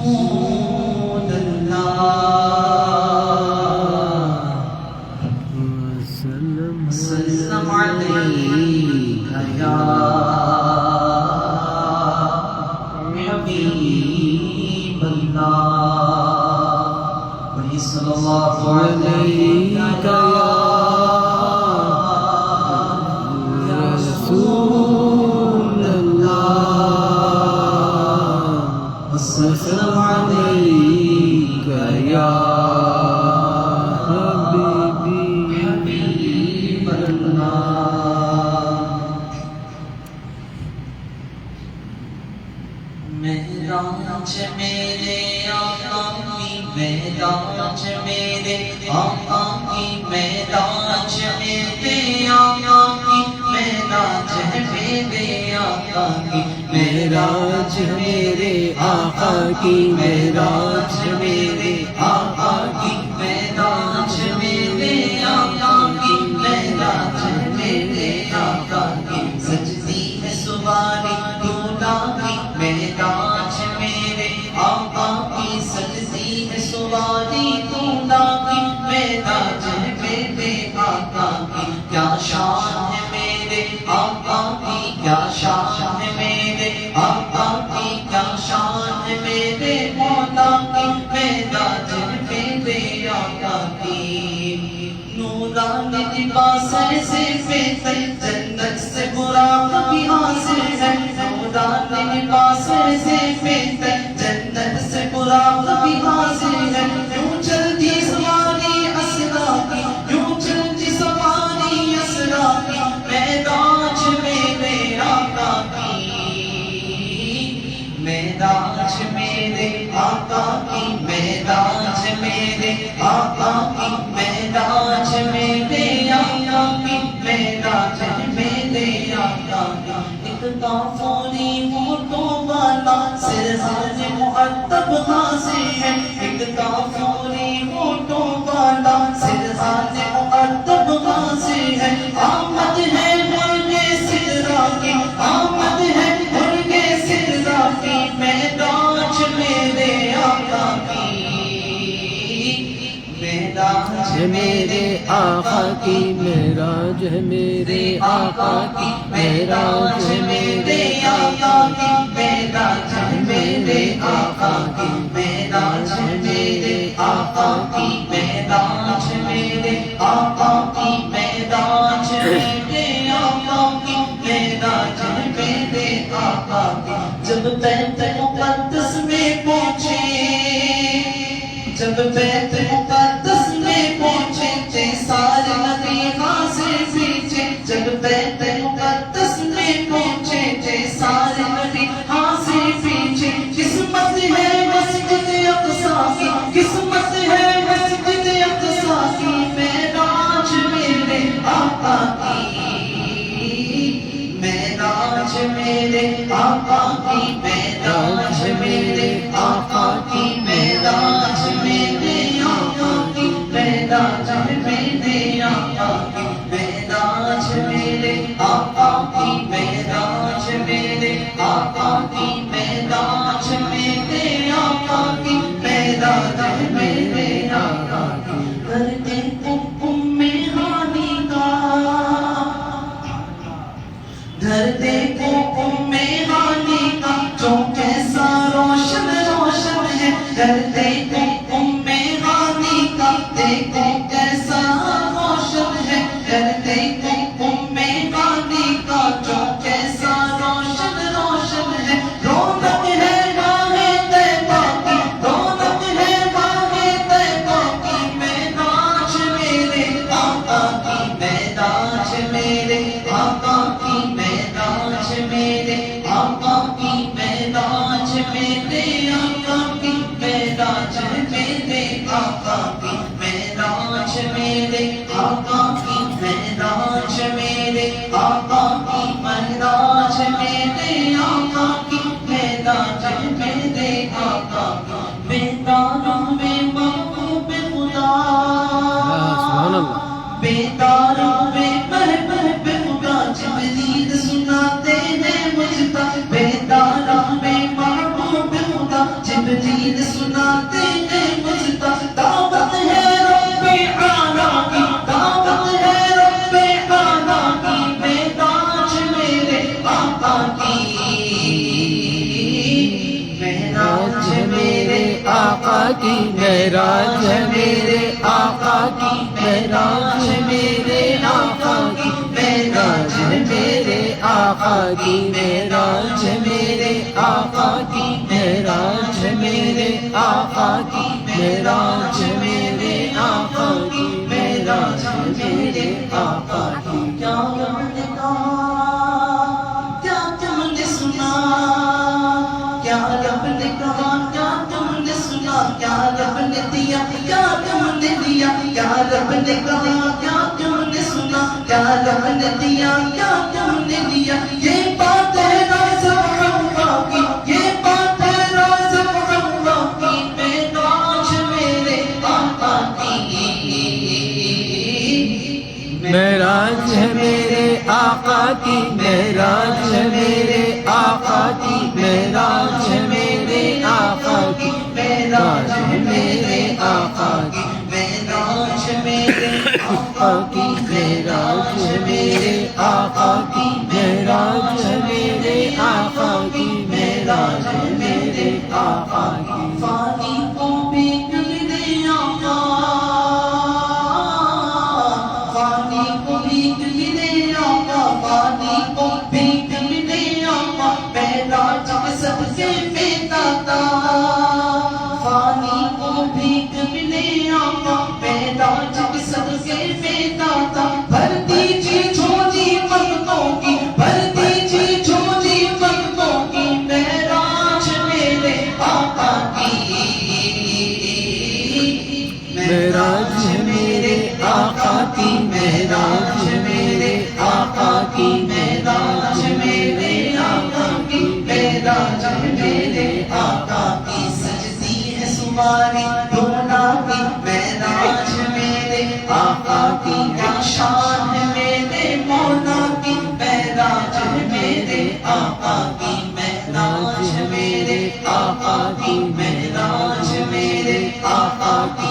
رسول اللہ وسلم علیک یا حبیب اللہ ولی صلی اللہ علیک یا رسول اللہ وسلم علیک یا معراج میرے آقا کی معراج میرے آقا کی معراج میرے آقا کی معراج میرے آقا کی معراج میرے آقا کی معراج میرے آقا کی معراج میرے آقا کی معراج میرے آقا کی سجدی ہے سواری دولا کی معراج میرے آقا کی سجدی ہے سواری دولا کی معراج میرے آقا کی کیا شان ہے میرے آقا کی کیا شان ہے میرے آقا کی کیا شان ہے میرے مولا کی معراج میرے آقا کی نورانی لباس سے بہتر جنت سے براق بھی حاصل ہے نورانی لباس سے بہتر جنت سے براق بھی حاصل ہے یوں چلتی سواری اسرا کی یوں چلتی سواری اسرا کی معراج میرے آقا کی معراج میرے آقا کی معراج میرے آقا کی معراج میرے آقا کی معراج میرے آقا کی ایک کافوری ہونٹوں والا سرحان مؤدب غازی ہے ایک کافوری ہونٹوں والا سرحان مؤدب غازی ہے آمد ہے مرغ سدرا کی آمد ہے مرغ سدرا کی معراج میرے آقا کی معراج میرے آقا کی معراج میرے آقا کی معراج میرے آقا کی معراج میرے آقا کی معراج میرے آقا کی معراج میرے آقا کی معراج میرے آقا کی معراج میرے آقا کی جب بیت مقدس میں پہنچے جب بیت مقدس میں پہنچے تھے سارے نبی حاضر پیچھے جب بیت مقدس میں پہنچے تھے سارے نبی حاضر پیچھے قسمت ہے مسجد اقصی کی قسمت ہے مسجد اقصی کی معراج میرے آقا کی معراج میرے آقا کی معراج میرے آقا کی معراج میرے آقا کی معراج میرے آقا کی معراج میرے آقا کی معراج میرے آقا کی معراج میرے آقا کی معراج میرے آقا کی کرتے ام ہانی کا دھرتے کو ام ہانی کا جو کیسا روشن روشن ہے دھرتے کو ام ہانی کا دیکھو کیسا روشن ہے دھرتے کو ام ہانی کا جو کیسا روشن روشن ہے رونق ہے راہ طیبہ کی رونق ہے راہ طیبہ کی معراج میرے آقا کی معراج میرے آقا کی معراج میرے آقا کی معراج میرے آقا کی معراج میرے آقا کی معراج میرے آقا کی معراج میرے آقا کی معراج میرے آقا کی معراج میرے آقا کی بیداروں میں محبوب خدا سبحان اللہ بیداروں میں محبوب خدا جبریل سناتے ہیں مجھ تک بیداروں میں محبوب خدا جبریل کی معراج ہے میرے آقا کی معراج ہے میرے آقا کی معراج ہے میرے آقا کی معراج ہے میرے آقا کی معراج ہے میرے آقا کی معراج ہے میرے آقا کی معراج ہے میرے آقا کی کیا رب نے کہا کیا تم نے سنا کیا رب نے کہا کیا تم نے سنا کیا رب نے دیا کیا تم نے دیا کیا رب نے کہا کیا تم نے سنا کیا رب نے دیا کیا تم نے دیا یہ بات ہے راز اللہ کی یہ بات ہے راز اللہ کی معراج میرے آقا کی معراج ہے میرے آقا کی معراج ہے میرے آقا کی معراج ہے میرے آقا کی معراج ہے میرے آقا کی معراج میرے آقا کی معراج ہے میرے آقا کی معراج ہے میرے آقا کی معراج ہے میرے آقا کی فانی کو بھی میرے آقا فانی کو بھی میرے آقا فانی کو بھی میرے آقا معراج کے سب سے بےتاتا فانی کو بھی میرے آقا معراج کے سب سے بےتاتا بھر دیجیے جھولی منتوں کی بھر دیجیے جھولی منتوں کی معراج میرے آقا کی معراج ہے میرے آقا کی معراج ہے میرے آقا کی معراج ہے میرے آقا کی معراج میرے آقا کی سجدی ہے سواری دھونا کی معراج میرے آقا کی شان ہے میرے مولا کی معراج میرے آقا کی معراج میرے آقا کی معراج میرے آقا کی